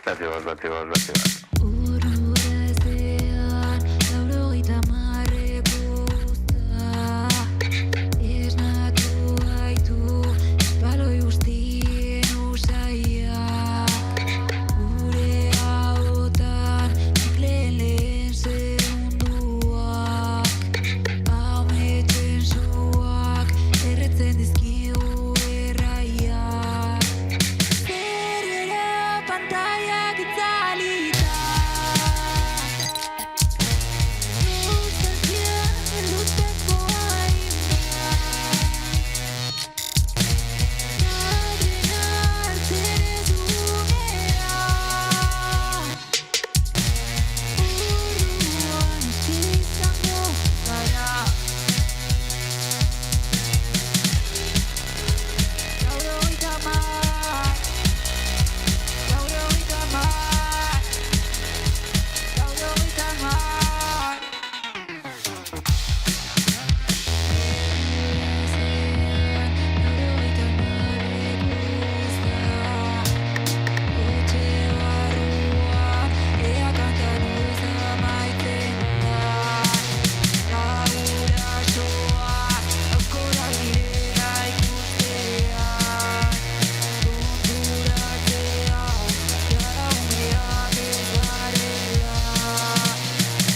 Zati bat. Urrura ezean, laurogeita hamarreko uzta. Esnatu gaitu, espaloi guztien usaia. Gure ahotan, ikleen lehen segunduak. Ametsen suak, erretzen dizkigu erraiak. Zerrera pantaiak itzalita. Nostalgia luzeko hainbat. Kadena hartzen ez dugunera. Orduan eski izango gara. Laurogeita hamar. Laurogeita hamar. Laurogeita hamar. Laurogeita hamarreko uzta. Etxe barruan, ea kanta noiz amaitzen da. Gurasoak, aukora direla ikustean. Konturatzea, jara umeak ez garela.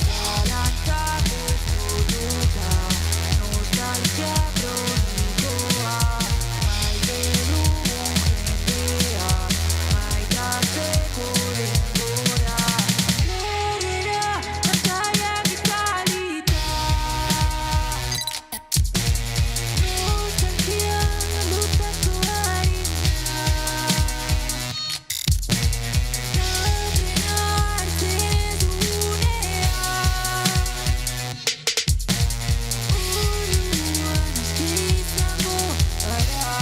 Zalantzak ez dututa, nostalgia kronikoa. Maite dugun jendea, maitatzeko denbora. Zerrera pantaiak itzalita. Nostalgia luzeko hainbat. Kadena hartzen ez dugunea. Orduan eski izango gara.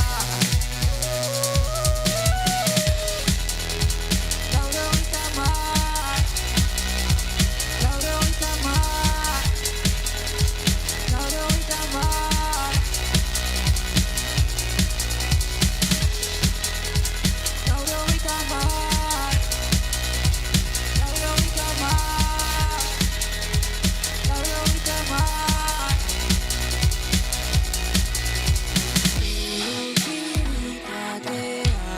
Laurogeita hamar. Laurogeita hamar. Laurogeita hamar. Laurogeita hamar. Laurogeita hamar. Laurogeita hamar. Ilusionitatea,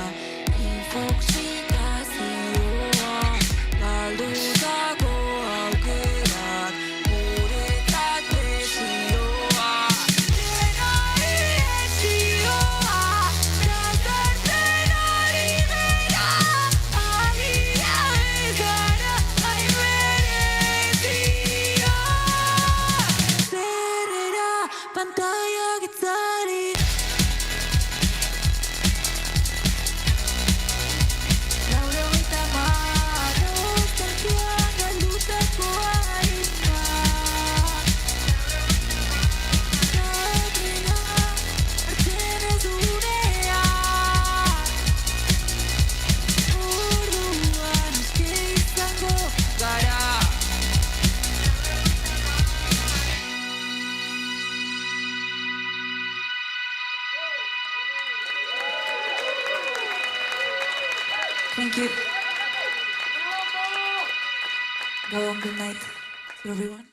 infoxikazioa, galdutako aukerak, guretzat presioa. Dena ihesioa, jazartzen ari dira, agia ez gara hain berezia. Zerrera pantaiak itzalita. Laurogeita hamar, nostalgia galdutako hainbat. Kadena hartzen ez dugunea. Orduan eski izango gara. Thank you. Go on, good night to everyone.